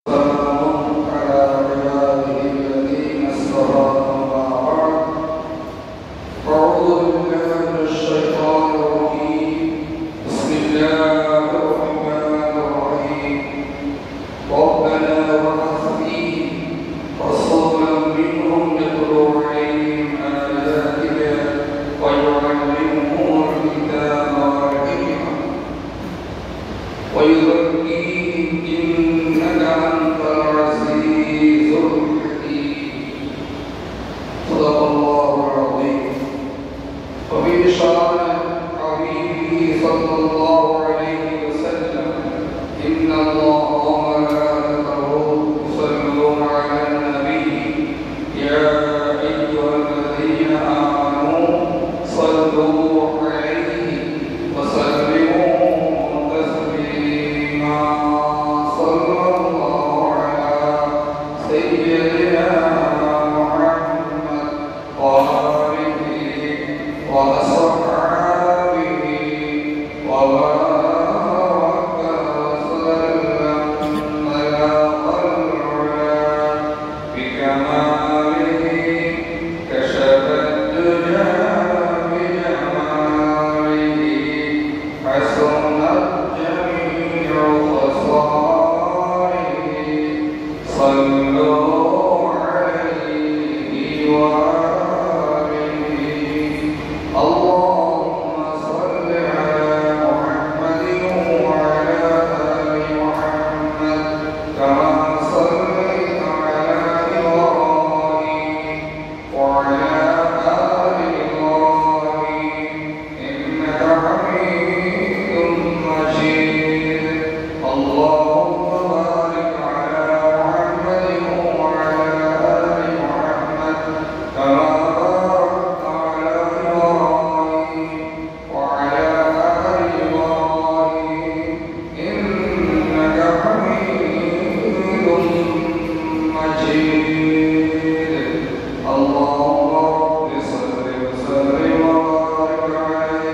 سلام على عباده الذين اصطفى أما بعد أعوذ بالله من الشيطان الرجيم بسم الله الرحمن الرحيم ربنا وابعث فيهم رسولا منهم يتلو عليهم آياتك ويعلمهم الكتاب والحكمة ويزكيهم إنك أنت العزيز الحكيم صدق الله العظيم وبشرع حبيبه صلى الله عليه وسلم إن الله وملائكته يصلون على النبي يا أيها الذين آمنوا صلوا عليه وسلموا تسليما صلى الله على سيدنا محمد وآله وأصحابه وبارك وسلم على العلا بكماله كشف الدجى بجماله حسنت جميع خصاله صلوا عليه وآله اللهم صل على محمد وعلى آل محمد كما صليت على إبراهيم وعلى آل إبراهيم إنك حميد مجيد اللهم بارك على محمد وعلى آل محمد كما باركت على إبراهيم وعلى آل إبراهيم إنك حميد مجيد اللهم رب صل وسلم وبارك عليه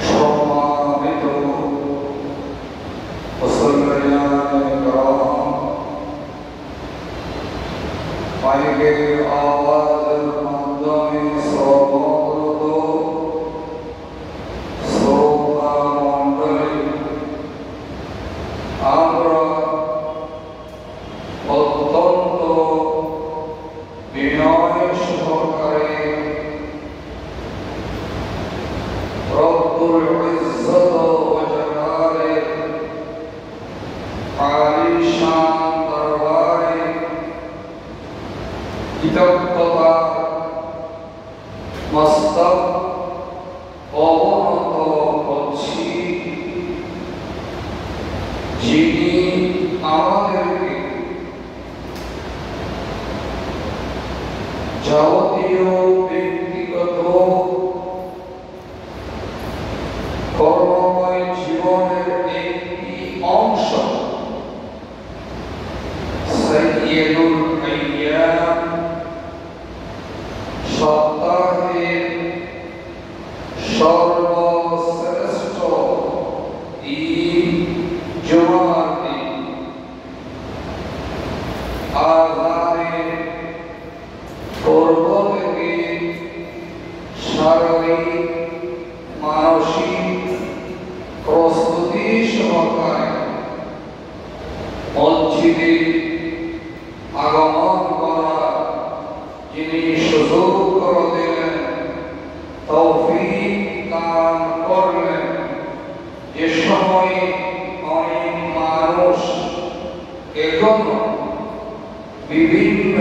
সম্মানিত মুসলমান کرام মাইকের আওয়াজের মাধ্যমে শ্রবণরত শ্রোতা মণ্ডলী আমরা অত্যন্ত বিনয় সহকারে রব্বুল ইজ্জত ওয়া জালালের আলিশান দরবারে কৃতজ্ঞতা মস্তক অবনত করছি যিনি আমাদেরকে যাবতীয় ব্যক্তিগত কর্মময় জীবনের একটি অংশ সাইয়্যিদুল আইয়াম সপ্তাহের সর্বশ্রেষ্ঠ ঈদ জুমার দিন আযানের পূর্ব থেকে শারীরিক মানসিক প্রস্তুতি সহকারে মসজিদে আগমন করার যিনি সুযোগ করে দিলেন তৌফিক দান করলেন যে সময়ে অনেক মানুষ এখনো বিভিন্ন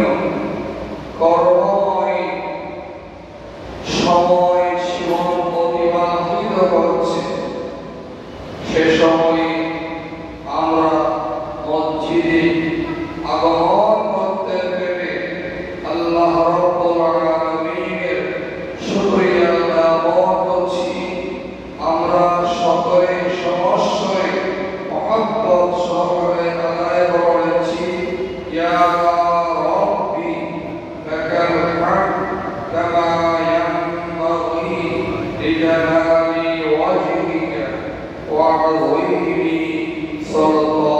কর্মময় সময় জীবন অতিবাহিত করছে সে সময়ে আমরা মসজিদে আগমন করতে পেরে আল্লাহ রাব্বুল আলামিনের শুকরিয়া জ্ঞাপন করছি। আমরা সকলে সমস্যায় মহব্বত সহকারে আদায় করেছি ইয়া রাব্বি লাকাল হামদ কামা ইয়ানবাগি লিজালালি ওয়াজহিকা وعظيم صلى الله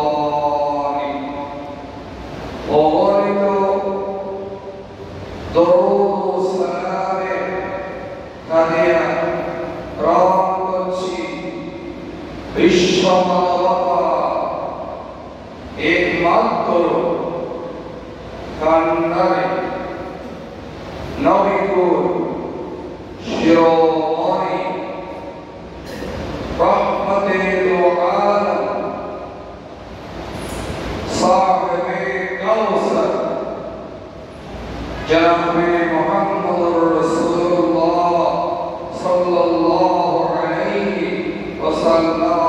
কান্ডারি নবীকুল শিরোমণি রহমতের আলম সাহেবে কাউসার জনাবে মুহাম্মদুর রাসূলুল্লাহ সাল্লাল্লাহু আলাইহি ওয়াসাল্লাম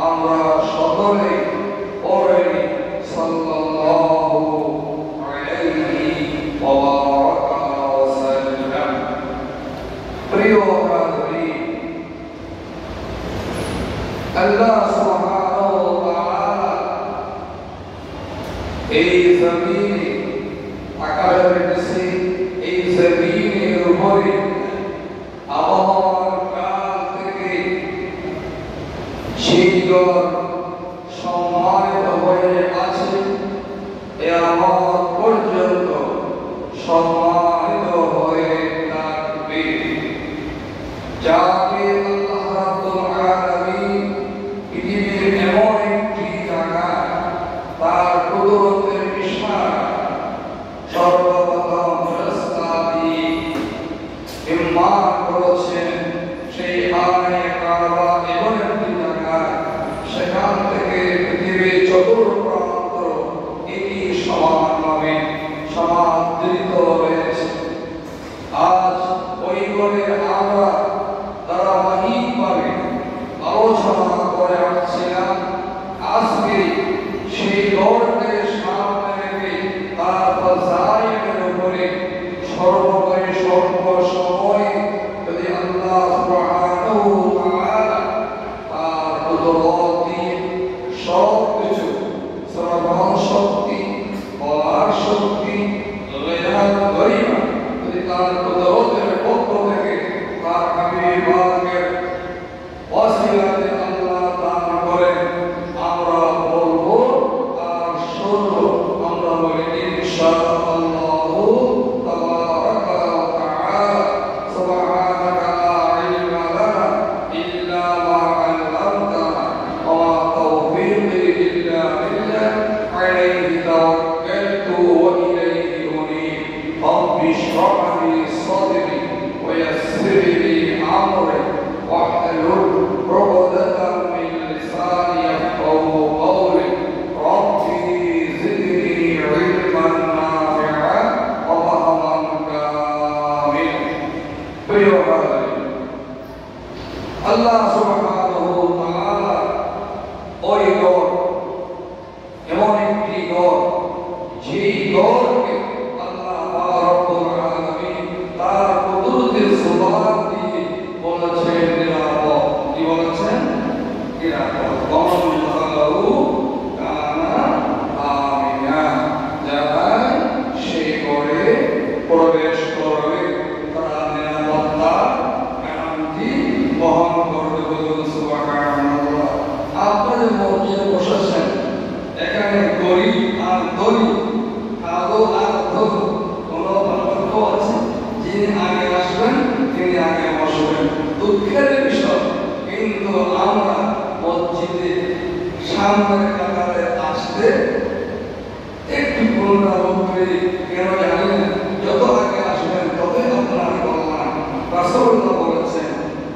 আমরা সকলে পড়ে সাল্লাল্লাহু আলাইহি ওয়া সাল্লাম। প্রিয় হাজরিন, আল্লাহ সুবহানাহু ওয়া তাআলা এই জমিনে আকাশের নিচে এই জমিনের উপরে আবহাওয়ার কাল থেকে সেইগুলো সম্মানিত হয়ে আছে এমন পর্যন্ত সম্মানিত হয়ে থাকবে। যাকে আল্লাহ রাব্বুল আলামিন পৃথিবীর এমন একটি জায়গায় তার কুদরতের ইশারা সর্বপ্রথম ফেরেশতা দিয়ে নির্মাণ করেছেন। সেই আয়ে কাবা এমন একটি জায়গায়, সেখান থেকে পৃথিবীর চতুর্প্রান্ত এটি সমানভাবে সমাদৃত রয়েছে। আজ ওই ঘরে আমরা ধারাবাহিকভাবে আলোচনা করে আসছিলাম। আজকে সেই ঘরকে সামনে রেখে তার ফাজাইলের উপরে সর্বদাই সর্বসময় যদি আল্লাহ সুবহানাহু ওয়া তাআলা তার কুদরত দিয়ে সবকিছু শ্রবণ শক্তি, বলার শক্তি, রেহাত গরিমা যদি তার কুদরতের পক্ষ থেকে তার হাবিবের ওয়াসিলাতে আল্লাহ দান করেন, আমরা বলবো আর শুনবো। আমরা বলি ইনশাআল্লাহু তাবারাকা ওয়া তাআলা। সুবহানাকা লা ইলমা লানা ইল্লা মা 'আল্লামতানা ওয়া মা তাওফীকি ইল্লা বিল্লাহ আলাইহি তাওয়াক্কালতু ওয়া ইলাইহি উনীব। রব্বি ইশরাহ লি সাদরি ওয়া yassir li আমরি واحلل عقدة من لساني يفقهوا قولي ربي زدني علما نافعا وفهما كاملا। প্রিয় হাজরিন, আল্লাহ সুবহানাহু ওয়া তাআলা ওই ঘর এমন একটি ঘর, যেই ঘরকে আল্লাহ রাব্বুল আলামিন তার কুদরতের সুবহান দিয়ে বলেছেন নিরাপদ। কি বলেছেন? নিরাপদ। ওমান দাখালাহু কানা আমিনা। যারা সেই ঘরে প্রবেশ করবে তারা নিরাপত্তার গ্যারান্টি বহন করবে। বলুন সুবহানাল্লাহ। আপনারা মসজিদে বসেছেন, এখানে গরিব আর ধনী, কালো আর ধনী কোনো পার্থক্য আছে? যিনি আগে আসবেন তিনি আগে বসবেন। দুঃখের বিষয়, কিন্তু আমরা মসজিদে সামনের কাতারে আসতে একটু পুনরাবৃত্তি করি। কেন জানি না, যত আগে আসবেন ততই আপনার কল্যাণ। রাসূলুল্লাহ বলেছেন,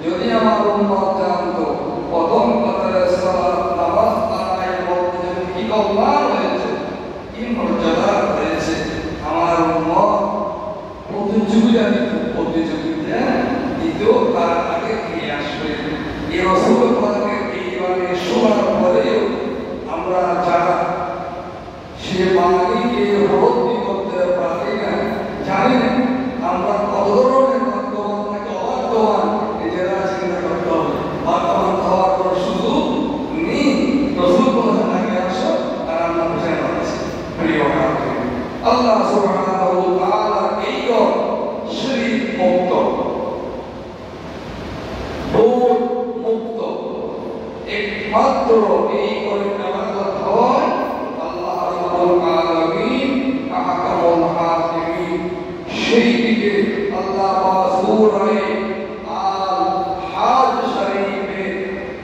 যদি আমার উম্মত জানতো প্রথম কাতারে সালাত নামাজ আদায়ের মধ্যে কি কল্যাণ হয়েছে, কি মর্যাদা রয়েছে, আমার উম্মত প্রতিযোগিতা দ্বিতীয় তার আগে ফিরে আসবে। এই রাসূল পাকের এইভাবে শোনার পরেও আমরা যারা সে বাঙালিকে উপলব্ধি করতে পারি না, জানি না, আমরা কত ধরনের ভাগ্যবান থেকে অভাগ্যবান নিজেরা চিন্তা করতে হবে। ভাগ্যবান হওয়ার কোনো সুযোগ নেই। রাসূল বলেছেন আগে আসো, আর আমরা বুঝে পাচ্ছি। প্রিয় হাজরিন, আল্লাহ সুবহানাহু ওয়া তাআলা এই ঘর শিরক মুক্ত, ভূত মুক্ত, একমাত্র এই ঘরে ইবাদত হয় আল্লাহ রাব্বুল আলামিন আহকামুল হাকিমিন। সেই দিকে আল্লাহ সূরা আল হাজ শরীফে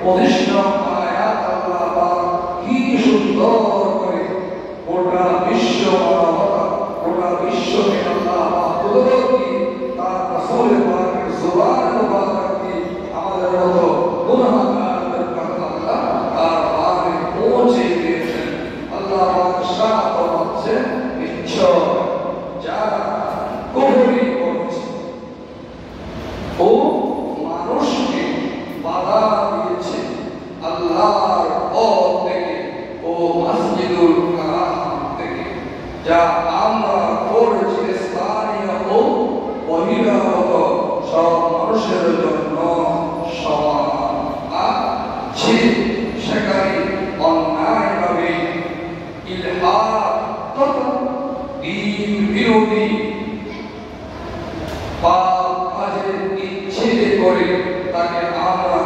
25 আয়াত আল্লাহ পাক কি সুন্দর করে গোটা বিশ্ব মানবতা, গোটা বিশ্বকে আল্লাহ কুদরতি তার রাসূল পাকের জুবান মুবারক দিয়ে আমাদের মতো গুনাহগারদের কাছে আল্লাহ তার বাণী পৌঁছে দিয়েছেন। আল্লাহ পাক সাত হচ্ছে নিশ্চয় যারা কুফরি করছে ও মানুষকে বাধা দিয়েছে আল্লাহর পথ থেকে ও মসজিদুল হারাম থেকে, যা আমরা করেছি স্থানীয় ও বহিরাগত সব মানুষের জন্য সমান। আর সেখানে অন্যায়ভাবে ইলহাদ তথা দ্বীন বিরোধী পাপ কাজের ইচ্ছে করে তাকে আমরা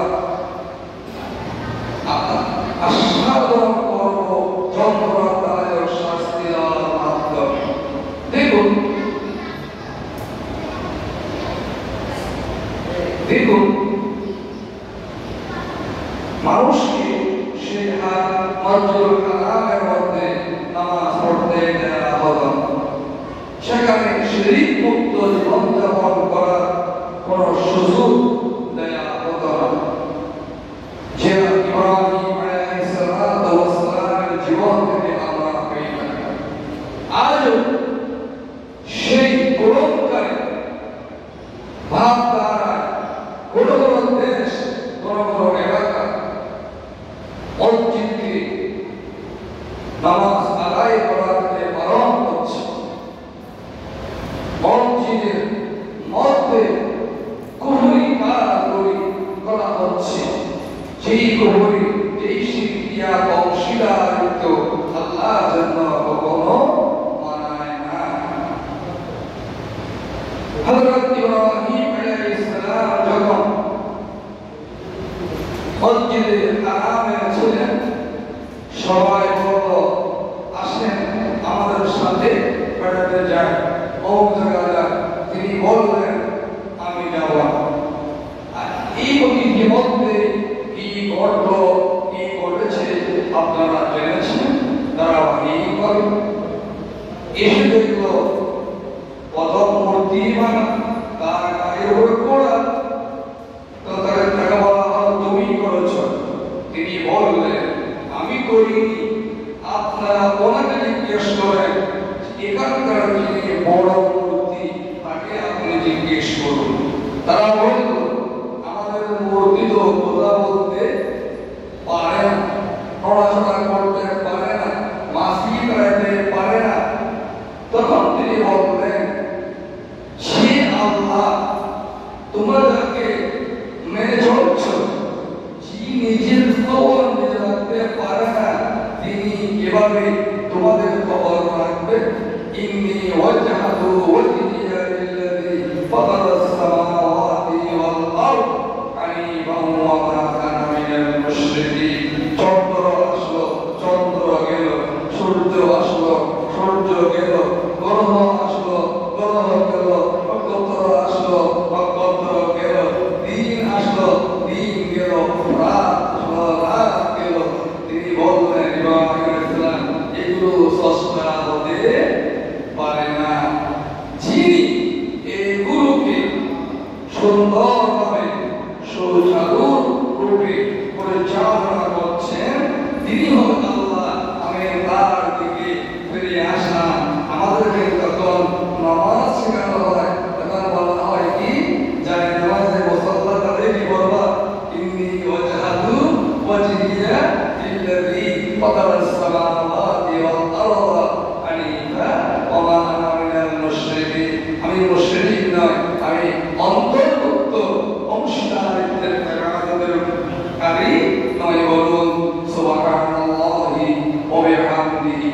আস্বাদন করব যন্ত্রণাদায়ক শাস্তি দেওয়ার মাধ্যমে। দেখুন মানুষকে সে মসজিদুল হারামের মধ্যে নামাজ পড়তে দেওয়া হলো, সেখানে শিরক মুক্ত জীবনযাপন করার কোন সুযোগ দেওয়া হতো না। যে ইব্রাহিম আলাইহিস সালাতু ওয়াস সালামের জীবন থেকে আমরা পেয়ে থাকি। আজও সেই পরোপকারী ভাবধারা কোন কোন দেশ, কোন কোন এলাকা মসজিদকে নামাজ আদায় করাতে বারণ করছে। মসজিদের মধ্যে কুফরি কাজগুলি করা হচ্ছে, যেই কুফরি যেই শিরকিয়া অংশীদারিত্ব আল্লাহ জন্য কখনো মানায় না। হযরত ইব্রাহিম আলাইহিস সালাম যখন মসজিদে হারামে ছিলেন, সবাই বলল আসেন আমাদের সাথে বেড়াতে যাই, অমুক জায়গায়। তিনি বললেন আমি যাব না। আর এই মধ্যে কি ঘটলো, কি ঘটেছে আপনারা জেনেছেন। তারা এই করে এসে দেখলো প্রথম মূর্তি বানা, তার গায়ের উপরে পড়া, তো তাকে বলা হলো তুমি করেছ। তিনি বললেন আমি করিনি, আপনারা ওনাকে জিজ্ঞেস করেন, এখানকার যিনি বড় মূর্তি তাকে আপনি জিজ্ঞেস করুন। তারা বলল আমাদের মূর্তি তো কথা বলতে পারে না, পড়াশোনা করতে পারে না, মাসি করাতে পারে না। তখন তিনি বললেন সে আল্লাহ তোমাদেরকে মেনে চলছ, যিনি নিজের খবর নিজে রাখতে পারে না তিনি কিভাবে তোমাদের খবর রাখবে। ইন্নী ওয়াজহাতু ওয়াজহিয়া লিল্লাযী ফাতারাস সামাওয়াতি ওয়াল আরদ হানিফান ওয়া মা কানা মিনাল মুশরিকিন। চন্দ্র আসলো, চন্দ্র গেল, সূর্য আসলো, সূর্য গেল, গ্রহ আসলো, গ্রহ গেল, নক্ষত্র আসলো, নক্ষত্র গেল, দিন আসলো, দিন গেল, রাত আসলো, রাত গেল। তিনি বললেন ইব্রাহিম আলাইহিস সালাম এগুলো স্রষ্টা হতে পারে না। যিনি এগুলোকে সুন্দরভাবে সুচারু রূপে পরিচালনা করছেন তিনি হলেন আল্লাহ। আমি তার দিকে ফিরে আসলাম। আমাদেরকে যখন নামাজ শেখানো হয় তখন বলা হয় কি যাই নামাজে মুসাল্লা তাদের কি বলবা ইন্নী ওয়াজহাতু ওয়াজহিয়া লিল্লাযী ফাতারাস সামাওয়াতি ওয়াল আরদ হানিফা ওয়া মা আনা মিনাল মুশরিকিন। আমি মুশরিক নয়, আমি অন্তর্ভুক্ত অংশীদারিত্বের কারী নয়। বলুন সুবহানাল্লাহি ওয়া বিহামদিহি।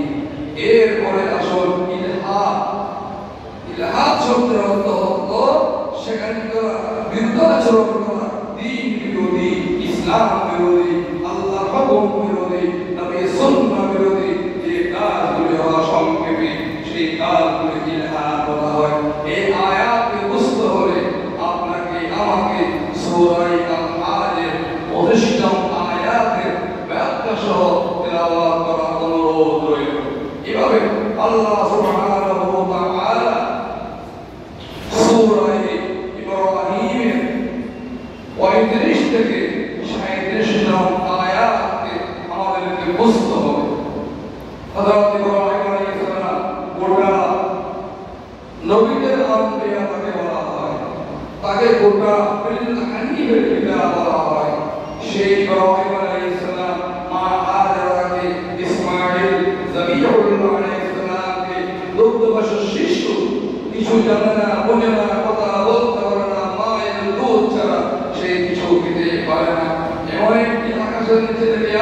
এরপরে আসল ইলহাদ। ইলহাদ শব্দের অর্থ হলো সেখানে বিরুদ্ধাচরণ করা, দ্বীন বিরোধী, ইসলাম বিরোধী, আল্লাহর হুকুম বিরোধী, নবী সুন্নাহ বিরোধী যে কাজগুলি হওয়া সংক্ষেপে সেই কাজগুলি ইলহাদ বলা হয়। এই আয়াতকে বুঝতে হলে আপনাকে আমাকে সূরা আল-হাজের 25 আয়াতের ব্যাখ্যা সহ তেলাওয়াত করার অনুরোধ রইল। এভাবে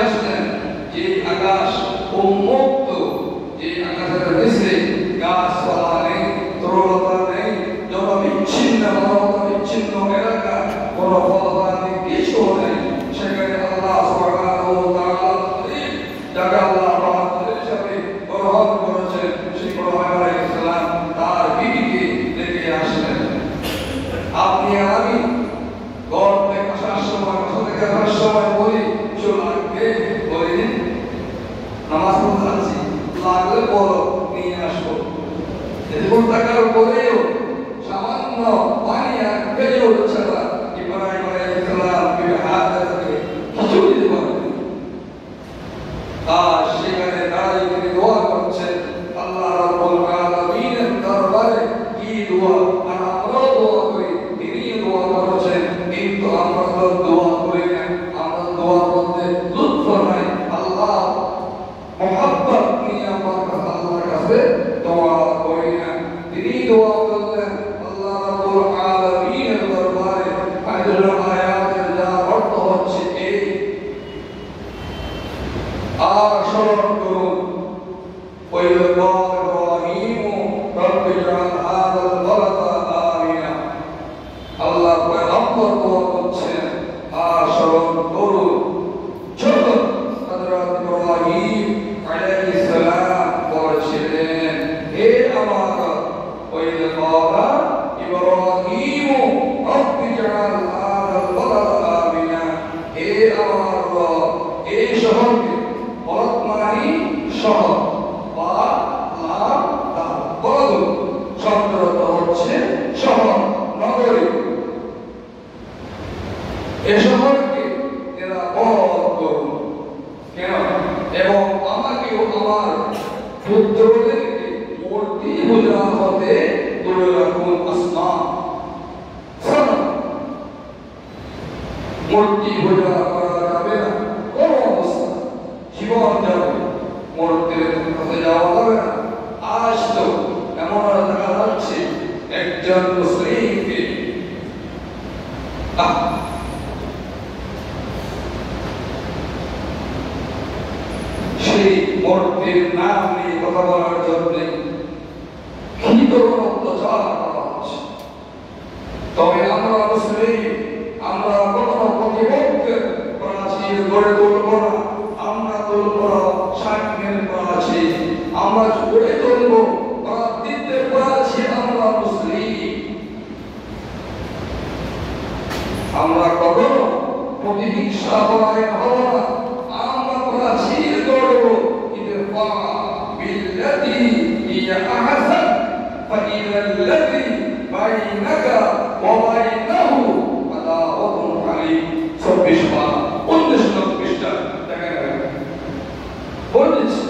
আসলেন যে আকাশ উন্মুক্ত, যে আকাশের নিচে গাছপালা নেই, তরলতা নেই, জনবিচ্ছিন্ন মানবতা বিচ্ছিন্ন এলাকা, কোন ফলবাদী কিছু নেই, সেখানে আল্লাহ সুবহানাহু ওয়া তাআলা যাকে আল্লাহ বাহাদুর হিসাবে গ্রহণ করেছেন, সেই ইব্রাহিম আলাইহিস সালাম তার বিবিকে রেখে আসলেন। আপনি আমি ঘর থেকে আসার সময়, বাসা থেকে আসার সময় বলি কিছু লাগবে, বলি নামাজ পড়তে যাচ্ছি, লাগলে বলো নিয়ে আসবো। এরকম টাকার পরেও সামান্য পানি আর খেজুর ছাড়া ইব্রাহিম আলাইহিস সালাম হাজারকে কিছু দিতে পারেন। আর সেখানে দাঁড়িয়ে তিনি দোয়া করছেন আল্লাহ রাব্বুল আলামিনের দরবারে। কি দোয়া? আর আমরাও দোয়া করি, তিনি দোয়া করেছেন, কিন্তু আমরা তো দোয়া করি না। আমরা দোয়ার মধ্যে লুৎফ নাই, আল্লাহ মোহাব্বত নিয়ে আমরা আল্লাহর কাছে দোয়া করি না। তিনি দোয়া করলেন আল্লাহ রাব্বুল আলামিনের দরবারে। আয়াতের যা অর্থ হচ্ছে এই, আর স্মরণ করুন وإذ قال إبراهيم رب اجعل هذا البلد آمنا। আল্লাহ পয়গম্বর দোয়া করছেন, আর স্মরণ করুন ছোট হযরত ইব্রাহিম আলাইহিস সালাম বলেছিলেন, হে আমার وإذ قال إبراهيم رب اجعل هذا البلد آمنا। হে আমার রব, এই শহরকে, বলদ মানে শহর, বা লাম দাল, বলদ শব্দের অর্থ হচ্ছে শহর, নগরী। এই শহরকে নিরাপদ করুন, কেন? এবং আমাকেও আমার পুত্রদেরকে মূর্তি পূজা হতে দূরে রাখুন। আসমান মূর্তি পূজা করা যাবে না, কোন অবস্থা, জীবন যাবে, মূর্তির কাছে যাওয়া যাবে না। আজ তো এমন দেখা যাচ্ছে একজন মুসলিমকে সেই মূর্তির নাম নিয়ে কথা বলার জন্য কি ধরনের অত্যাচার করা হচ্ছে। তবে আমরা মুসলিম, আমরা কখনো প্রতিপক্ষের প্রাচীর গড়ে তুলব না, আমরা তুলব সাম্যের প্রাচীর, আমরা গড়ে তুলব ভ্রাতৃত্বের প্রাচীর। আমরা মুসলিম, আমরা কখনো প্রতিহিংসা পরায়ণ হব না, আমরা প্রাচীর গড়ব। ইদফা বিল্লাতি হিয়া আহসান ফাইদা আল্লাযী বাইনাকা ওয়া বাইনাহু আদাওয়াতুন আলাইহি। ২৪ বার ১৯ নম্বর পৃষ্ঠা দেখেন, বলেছি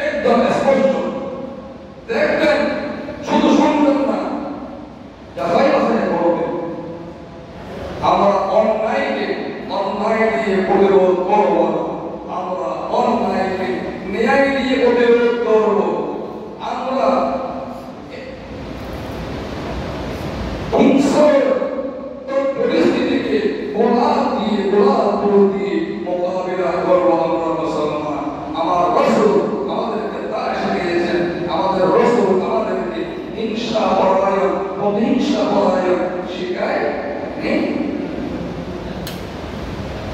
একদম স্পষ্ট। দেখবেন, শুধু শুনবেন না, যাচাই বাছাই করবেন। আমরা অন্যায়কে অন্যায় দিয়ে প্রতিরোধ করব না, আমরা অন্যায়কে ন্যায় দিয়ে প্রতিরোধ করব। আমরা হিংসার পরিস্থিতিকে গোলাপ দিয়ে মোকাবিলা করব। আমরা মুসলমান, আমার রাসূল আমাদেরকে তা শিখিয়েছেন। আমাদের রাসূল আমাদেরকে হিংসা পরায়ণ, প্রতিহিংসা পরায়ণ শিখায় নি।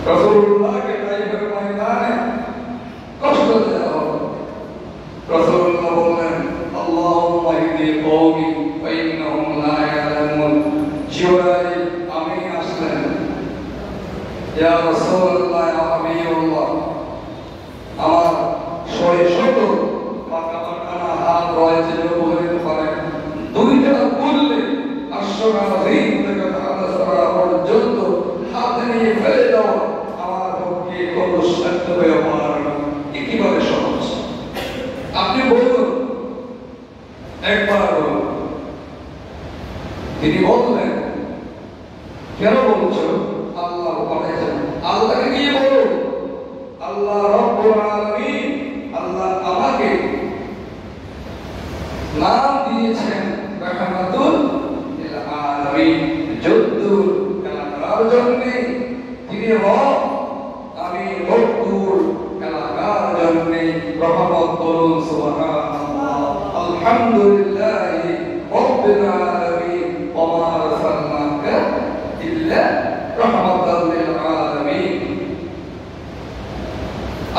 রাসূলুল্লাহকে তাইফের ময়দানে কষ্ট দেওয়া হলো। রাসূলুল্লাহ বললেন, আল্লাহুম্মা ইহদি কওমি ফাইন্নাহুম লা ইয়ালামুন। জিবরাইল আমিন আসলেন, ইয়া রাসূলুল্লাহ, ইয়া হাবিবাল্লাহ, আমার শত পাকা পাকানা হাত রয়েছে, বলতে পারেন দুইটা বললে আশরাফিন থেকে আলাসরা পর্যন্ত হাত নিয়ে ফেলে দাও, আমার পক্ষে কত সাধ্য ব্যাপার, একেবারে সহজ। আপনি বলুন, একবার বলুন। তিনি বললেন, কেন বলছো? আল্লাহ পাঠাইছেন, আল্লাহকে গিয়ে বলো, আল্লাহ রব্বুল আলামিন, আল্লাহ আমাকে নাম দিয়েছেন রাহমাতুল লিল আলামিন, যদ্দুর এলাকার জন্য তিনি রব, আমি রব্বুর সুবহানাল্লাহ আলহামদুলিল্লাহি রাব্বিল আলামিন ওয়া মা আরসালনাকা ইল্লা রাহমাতাল লিল আলামিন।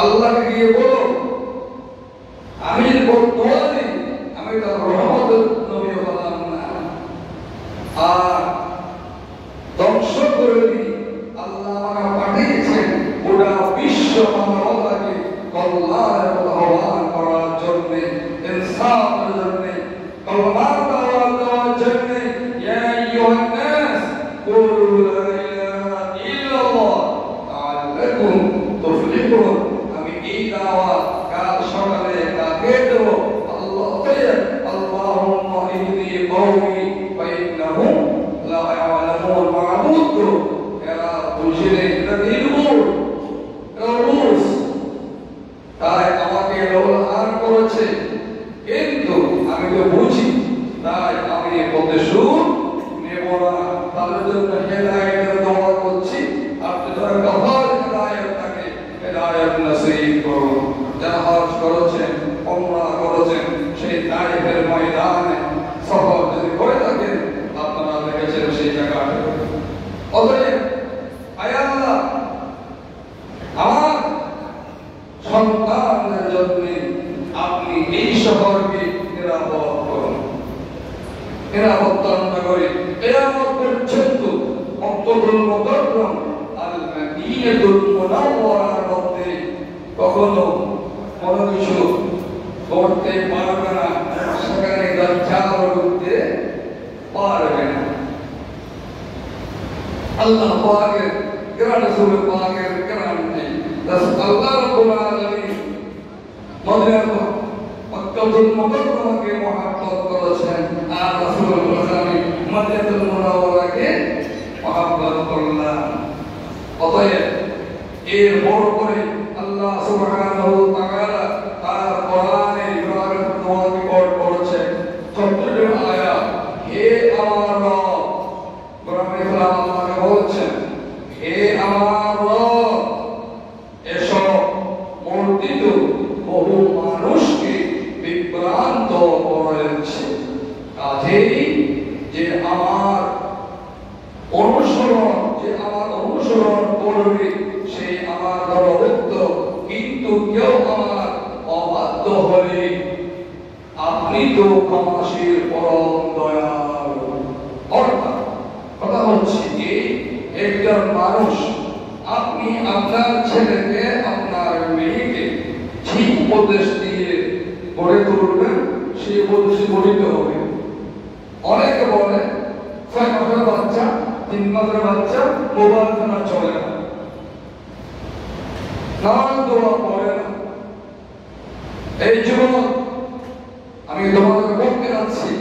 আল্লাহকে গিয়ে বলো আমি বর্তোয়া দিই, আমি তার রহমতের নবী হলাম না আর ধ্বংস করে দিই। আল্লাহ আমাকে পাঠিয়েছেন গোটা বিশ্ব মানবতাকে কল্যাণ এবং আহ্বান করার জন্য, ইনসাফের জন্য, কল্যাণ দেওয়ার জন্য। ইয়া আইয়ুহান নাস কুলু লা ইলাহা ইল্লাল্লাহ লাআল্লাকুম তুফলিহুন। আমি এই দাওয়াত কাল সকালে কাকে দেব? আল্লাহকে। আল্লাহুম্মা ইন্নী কওমি ফা ইন্নাহুম লা ইয়ালামুন মা'বুদ। এরা বুঝিলে এটা নির্ভুল, এরা রুস, তাই আমাকে ব্যবহার করেছে, কিন্তু আমি তো বুঝি, তাই আমি প্রতিশোধ নেব না। তাদের জন্য হেদায়েতের দোয়া করছি। আপনি যারা কাফার হেদায়েত থাকে হেদায়েত নসিব করুন। যারা হজ করেছেন, উমরা করেছেন, সেই তারিফের ময়দানে সফর যদি করে থাকেন, আপনারা দেখেছেন সেই জায়গাটা। অতএব আয় আল্লাহ, আমার সন্তানদের জন্য আপনি এই শহরকে নিরাপদ করুন, নিরাপত্তা করে কিয়ামত পর্যন্ত মক্কাতুল মুকাররম আল মদিনাতুল মুনাওয়ারার মধ্যে কখনো কোনো কিছু করতে পারবে না, সেখানে দাজ্জাল ঢুকতে পারবে না। আল্লাহ পাকের রাসূল পাকের গ্যারান্টি আল্লাহ রাব্বুল আলামিন মক্কাতুল মুকাররমাকে মহব্বত করেছেন আর রাসূলুল্লাহ মদিনাতুল মুনাওয়ারাকে মহব্বত করলেন। অতএব এর বড় করে আল্লাহ সুবহানাহু ওয়া তাআলা তার কোরআনে ইবারত দোয়াকে কোট করেছেন 14 আয়াত। হে আমার রব, কোরআনে আল্লাহ বলছেন, হে আমার রব, এসব মূর্তিত বহু মানুষকে বিভ্রান্ত করেছে। কাজেই যে আমার অনুসরণ করবে সে আমার দলভুক্ত, কিন্তু কেউ আমার অবাধ্য হলে আপনি তো ক্ষমাশীল পরম দয়ালু। অর্থাৎ কথা হচ্ছে যে একজন মানুষ, আপনি আপনার ছেলেকে আপনার মেয়েকে ঠিক উপদেশ দিয়ে গড়ে তুলবেন, সেই উপদেশে গড়িতে হবে। অনেকে বলে 6 মাসের বাচ্চা, 3 মাসের বাচ্চা মোবাইল ফোন চলে না, নামাজ দোয়া পড়ে না। এই যুবক, আমি তোমাদের বলতে যাচ্ছি,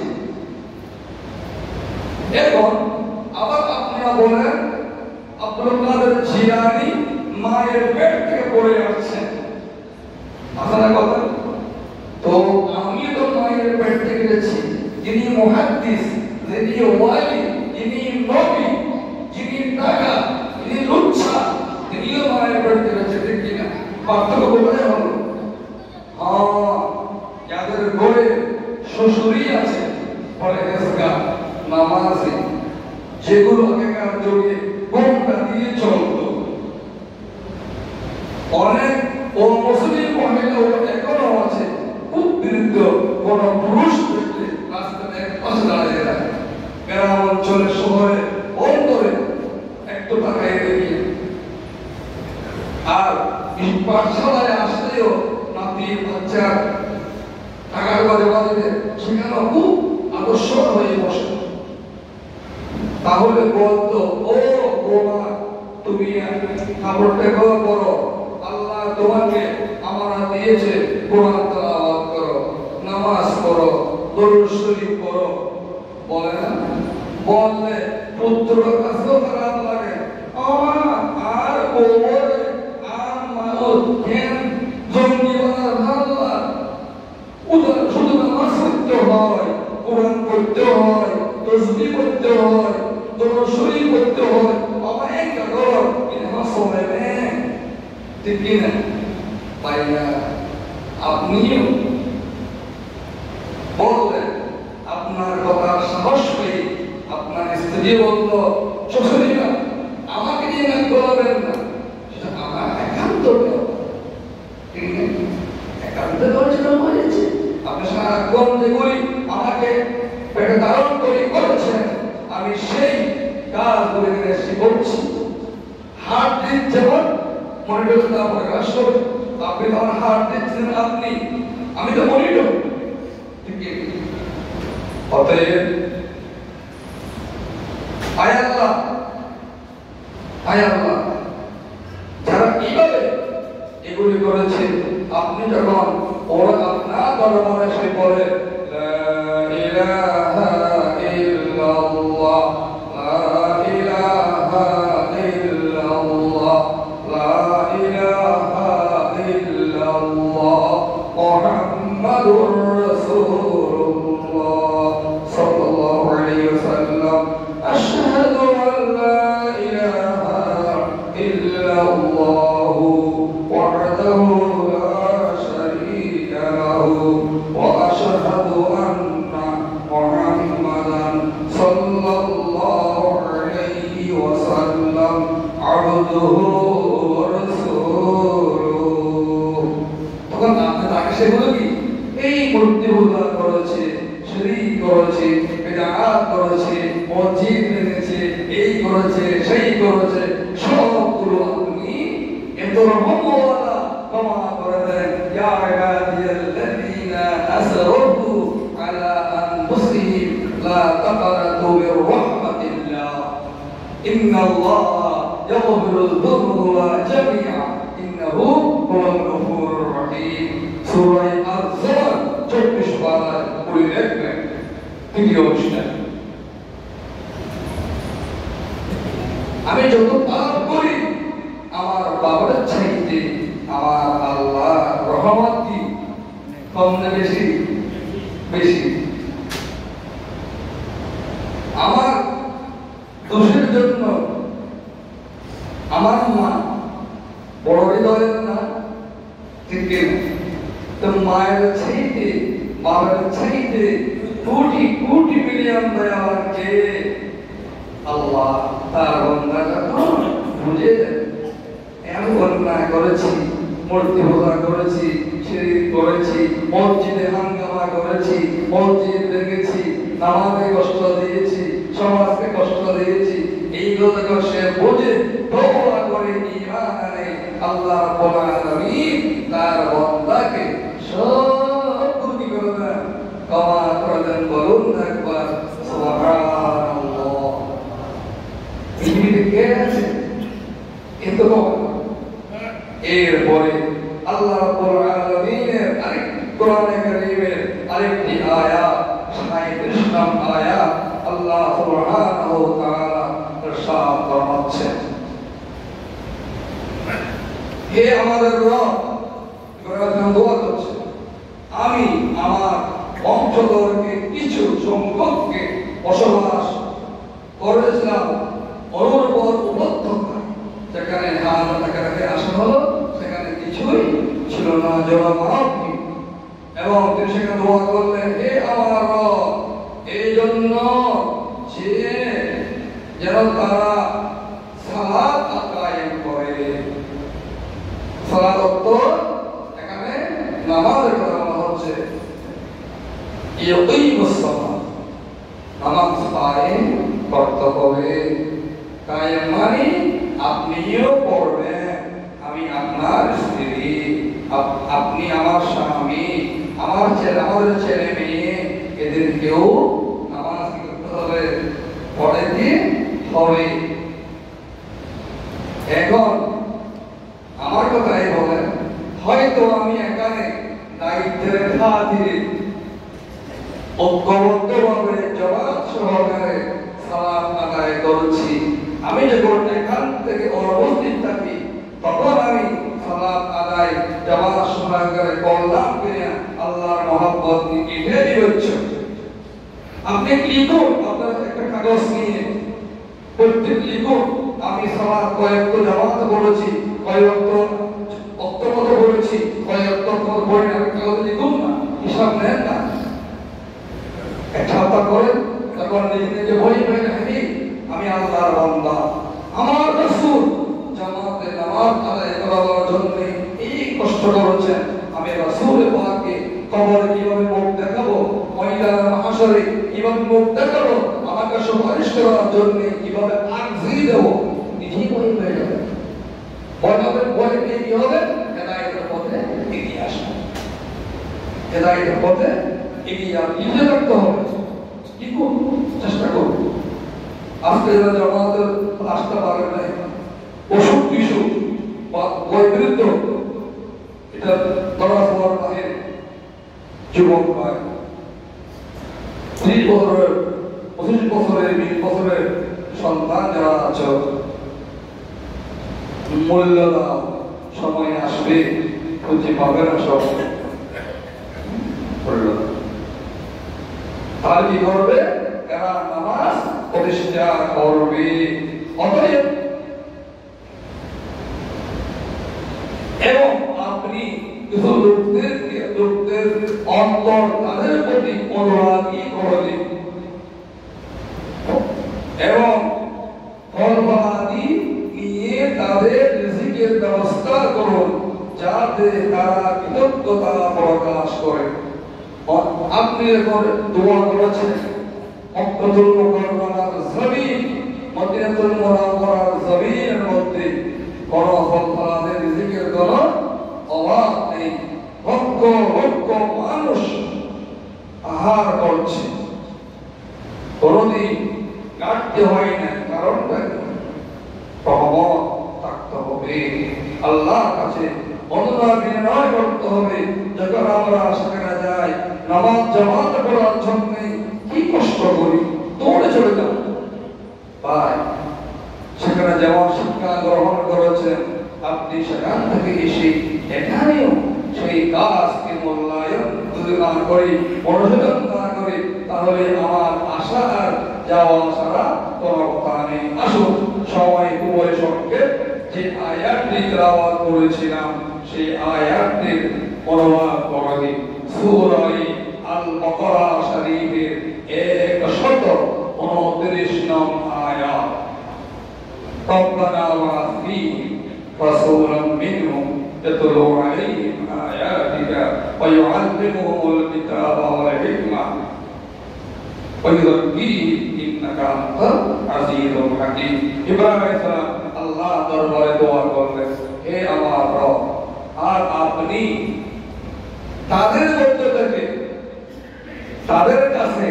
এখন আবার আপনারা বলেন আব্দুল কাদের জিলানী মায়ের পেট থেকে পড়ে আসছেন, আপনারা কথা। তো আমি তো মায়ের পেট থেকে গেছি, যিনি মুহাদ্দিস, যিনি ওয়ালি, যিনি নবী, যিনি টাকা, যিনি লুচ্ছা, তিনিও মায়ের পেট থেকে গেছে, ঠিক কিনা? পার্থক্য বোঝা হলো। যাদের ঘরে শ্বশুরই আছে পরহেজগার, নামাজি, যেগুলো আগেকার যুগে ঘোমটা দিয়ে চলত, অনেক ও মুসলিম মহিলা এখনো আছে, উদ্বৃত্ত কোন পুরুষ দেখলে রাস্তাতে এক পাশে দাঁড়িয়ে রাখে, গ্রাম অঞ্চলে শহরে অন্তরে একটু টাকায় দেখিয়ে। আর পাঠশালায় আসলেও নাতি বাচ্চা টাকার বাজে বাজে সেখানে খুব আদর্শ হয়ে বসে। তাহলে বলতো, ও বোমা, তুমি কাপড়টা করো, আল্লাহ তোমাকে আমানত দিয়েছে, কোরআন তেলাওয়াত করো, নামাজ পড়ো, দরুদ শরীফ পড়ো। বলে না? বললে পুত্রের কাছেও খারাপ লাগে। আর ওরে আর মাউত কেন জঙ্গি বানার আল্লাহ উদার শুধু নামাজ পড়তে হয়, কোরআন পড়তে হয়, তাসবিহ পড়তে হয়, দরুদ শরীফ পড়তে হয়, আমায় কারো ইনহা সোলে ঠিক কিনা? পাইয়া আপনিও বললেন, আপনার কথার সাহস পেয়ে আপনার স্ত্রী বলল, শ্বশুরিয়া আমাকে নিয়ে নাক গলাবেন না, সেটা আমার একান্ত একান্ত করেছিল হয়েছে। আপনি সারাক্ষণ যেগুলি আমাকে পেটে ধারণ করে করেছেন, আমি সেই কাজগুলি এসে করছি। হাত দিন যেমন মনিটরটা প্রকাশ করে, আপনি আমার হাত দিচ্ছেন, আপনি আমি তো মনিটর। অতএব আয় আল্লাহ যারা কিভাবে এগুলি করেছে, আপনি যখন ওরা আপনার দরবারে এসে বলে লা ইলাহা ইল্লাল্লাহ, লা ইলাহা ইল্লাল্লাহ, লা ইলাহা ইল্লাল্লাহ মুহাম্মাদুর রাসূলুল্লাহ সাল্লাল্লাহু আলাইহি ওয়াসাল্লাম, আশহাদু আল লা ইলাহা ইল্লাল্লাহু ওয়াহদাহু লা শারীকা লাহু ওয়া আশহাদু আন্না মুহাম্মাদান সাল্লাল্লাহু আলাইহি ওয়াসাল্লাম আবদুহু ওয়া রাসূলুহু। তখন আপনি তাকে সেগুলো কি এই মূর্তি পূজা করেছে, শিরক করেছে, বিদআত করেছে, মসজিদ ভেঙেছে, এই করেছে, সেই করেছে, সবগুলো আপনি এত রহমওয়ালা ক্ষমা করে দেন। ইয়া ইবাদিয়াল্লাযীনা আসরাফু আলা আনফুসিহিম লা তাকনাতু মির রাহমাতিল্লাহ ইন্নাল্লাহা ইয়াগফিরুয যুনুবা জামিআ ইন্নাহু হুয়াল গফুরুর রহিম। সূরা আয-যুমার 24 পারায় পড়ে দেখবেন তৃতীয় অবস্থায়। আমি যত পাপ করি আমার বাবার চাইতে আমার আল্লাহ রহমত কি কম না বেশি? বেশি। আমার দোষের জন্য আমার মা বড় হৃদয়ের না, ঠিক কিনা? তো মায়ের চাইতে বাবার চাইতে কোটি কোটি মিলিয়ন দয়াবান কে? আল্লাহ। তার বান্দারা বুঝে এমন অন্যায় করেছি, মূর্তি পূজা করেছি, শিরক করেছি, মসজিদে হাঙ্গামা করেছি, মসজিদ ভেঙেছি, নামাজে কষ্ট দিয়েছি, সমাজকে কষ্ট দিয়েছি, এইগুলো যখন সে বুঝে তওবা করে ঈমান আনে, আল্লাহ রাব্বুল আলামিন তার বান্দাকে সব ক্ষতি করে দেন, ক্ষমা করে দেন। বলুন একবার সুবহানাল্লাহ। পৃথিবীতে কে আছে এত? এরপরে আল্লাহ রাব্বুল আলামিনের আরেক কোরআনে কারীমের আরেকটি আয়াত 37 নং আয়াত আল্লাহ সুবহানাহু ওয়া তাআলা ইরশাদ ফরমাচ্ছেন, হে আমাদের রব, ইব্রাহিম দোয়া করছে, আমি আমার বংশধরকে কিছু সংখ্যককে বসবাস করেছিলাম অনুর্বর উপত্যকা, যেখানে হারাতে আসা হলো সেখানে কিছুই ছিল না, জলমানবহীন। এবং তিনি সেখানে দোয়া করলেন, হে আমার রব, এই জন্য যে যেন তারা সালাত কায়েম করে। সালাত অর্থ এখানে নামাজের কথা বলা হচ্ছে, ইয়াকিমুস সালাত, নামাজ কায়েম করতে হবে। কায়েম মানে আপনিও পড়বেন, আমি আপনার স্ত্রী, আপনি আমার স্বামী, আমার ছেলে, আমাদের ছেলে মেয়ে, এদেরকেও নামাজ কি করতে হবে? পড়ে দিয়ে হবে। এখন আমার কথাই বলেন, হয়তো আমি এখানে দায়িত্বের খাতিরে ঐক্যবদ্ধভাবে জবাব সহকারে সালাত আদায় করছি। আমি যখন এখান থেকে অনুপস্থিত থাকি তখন আমি সালাত আদায় জবাব সহকারে করলাম কিনা আল্লাহর মহব্বত নিয়ে দিচ্ছে। আপনি লিখুন, আপনার একটা কাগজ নিয়ে প্রত্যেক লিখুন, আমি সালাত কয়েকটা জামাত করেছি, কয়েকটা অক্তমত করেছি, কয়েকটা পরে হিসাব নেন না, একটা হত্যা করেন, তারপর নিজে নিজে বলি আমি আল্লাহর বান্দা, আমার রাসূল জামাতে নামাজ আদায় করার জন্য এই কষ্ট করেছেন, আমি রাসূল পাককে কবরে কিভাবে মুখ দেখাবো, ময়দানে মাহশরে কিভাবে মুখ দেখাবো, আমাকে সুপারিশ করার জন্য কিভাবে আরজি দেব, নিজেই বলে হয়ে যাবে। বলে কি হবে? হেদায়েতের পথে এগিয়ে আসবে, হেদায়েতের পথে এগিয়ে নিজে রাখতে হবে। কি করব? চেষ্টা করব। আজকে যারা জামাতের আসতে পারে নাই, অসুখ বিসুখ বা বৈবৃদ্ধ, এটা পড়াশোনার বাহিরে যুবক ভাই 30 বছরের 25 বছরের 20 বছরের সন্তান যারা আছে, মূল্য দাও, সময় আসবে খুঁজে পাবে না সব। তাহলে কি করবে? এরা নামাজ প্রতিষ্ঠা করবে। অতএব এবং আপনি কিছু লোকদের অন্তর তাদের প্রতি অনুরাগী করবে এবং ফলবাদী নিয়ে তাদের রিজিকের ব্যবস্থা করুন, যাতে তারা কৃতজ্ঞতা প্রকাশ করে। আপনি এখন দোয়া করেছেন মক্কাতুল মুকাররমার জমিন, মদিনাতুল মুনাওয়ারার জমিনের মধ্যে কোন ফলফলাদের রিজিকের কোনো অভাব নেই, লক্ষ লক্ষ মানুষ আহার করছে, কোনদিন ঘাটতি হয় না। কারণটা রহমত থাকতে হবে, আল্লাহর কাছে অনুদান বিনয় করতে হবে। যখন আমরা সেখানে যাই নামাজ জামাত পড়ার জন্য কি কষ্ট করি, দৌড়ে চলে যাব ভাই। সেখানে যেমন শিক্ষা গ্রহণ করেছেন, আপনি সেখান থেকে এসে এখানেও সেই কাজকে মূল্যায়ন যদি না করি, অনুশীলন না করি, তাহলে আমার আশা আর যাওয়া ছাড়া কোনো কথা নেই। আসুন সবাই উভয় সঙ্গে যে আয়াতটি তেলাওয়াত করেছিলাম সেই আয়াতটির অনুবাদ করি। সূরা আল বাকারা শরীফের 129 নং আয়াত। ربنا وابعث فيهم رسولا منهم يتلو عليهم آياتك ويعلمهم الكتاب والحكمة ويزكيهم إنك أنت العزيز الحكيم। ইব্রাহিম আলাইহিস সালাম আল্লাহ দরবারে দোয়া করলেন, হে আমার রব, আর আপনি তাদের মধ্য থেকে তাদের কাছে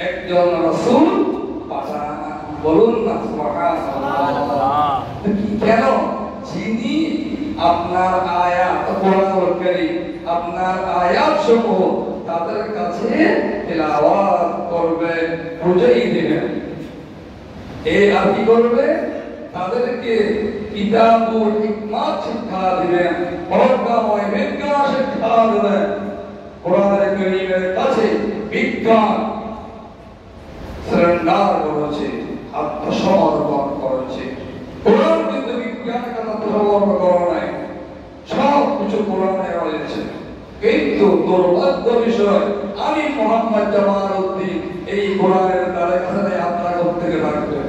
একজন রাসূল পাঠান। বলুন না সুবহানাল্লাহ। কেন? যিনি আপনার আয়াত কোরআনুল কারীম, আপনার আয়াত সমূহ তাদের কাছে তেলাওয়াত করবে, বুঝাই দিবেন। এই আর কি করবে? তাদেরকে কিতাবুল হিকমত শিক্ষা দিবেন, পরকাময় বিজ্ঞান শিক্ষা দিবেন। কোরআনুল কারীমের কাছে বিজ্ঞান সারেন্ডার করেছে, আত্মসমর্পণ করেছে। কোরআন কিন্তু বিজ্ঞানের কথা আত্মসমর্পণ করা নাই, সব কিছু কোরআনে রয়েছে। কিন্তু দুর্ভাগ্য বিষয়, আমি মোহাম্মদ জামালউদ্দিন এই কোরআনের দ্বারা কাছে আপনারা থেকে থাকবে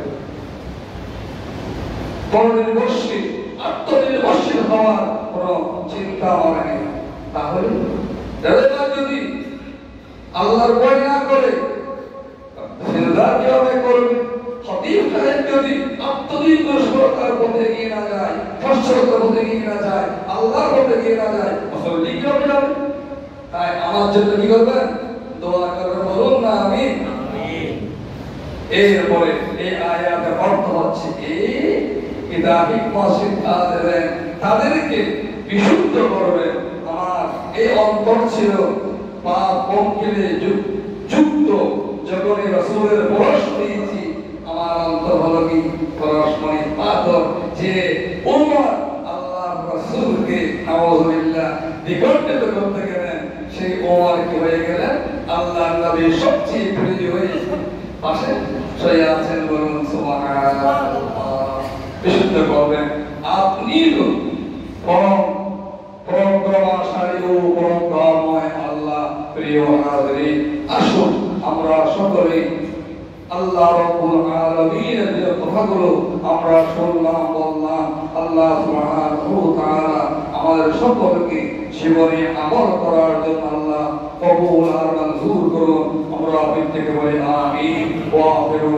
পরনির্ভরশীল, আত্মনির্ভরশীল হওয়ার কোনো চিন্তা আমার নেই। তাহলে যারা যদি আল্লাহর ভয় না করে সিজদা কিভাবে করবে? খতিব সাহেব যদি আত্মনির্ভরশীলতার পথে এগিয়ে না যায়, ফসলতার পথে এগিয়ে না যায়, আল্লাহর পথে এগিয়ে না যায়, মুসল্লি কিভাবে যাবে? তাই আমার জন্য কি করবেন? দোয়া করবেন, বলুন না আমিন। এরপরে এই আয়াতের অর্থ হচ্ছে এই কিতাব হিকমত শিক্ষা দেবেন, তাদেরকে বিশুদ্ধ করবেন। আমার এই অন্তর ছিল পাপ পঙ্কিলে যুক্ত, যখন এই রাসূলের পরশ পেয়েছি আমার অন্তর হলো কি পরশমণি পাথর, যে উম্মত আল্লাহর রাসূলকে নাউযুবিল্লাহ বিকৃত করতে গেলেন, সেই ওমর কি হয়ে গেলেন? আল্লাহর নবীর সবচেয়ে প্রিয় হয়ে পাশে শুয়ে আছেন। বলুন সুবহানাল্লাহ। বিশুদ্ধ করবেন। আপনি পরম পরমশালী ও পরমময় আল্লাহ প্রিয় হাজিরিন, আসুন আমরা সকলে আল্লাহ রাব্বুল আলামিনের যে কথাগুলো আমরা শুনলাম বললাম, আল্লাহ সুবহানাহু ওয়া তাআলা আমাদের সকলকে জীবনে আমল করার জন্য আল্লাহ কবুল আর মঞ্জুর করুন। আমরা প্রত্যেকে বলি আমিন ওয়া আখিরু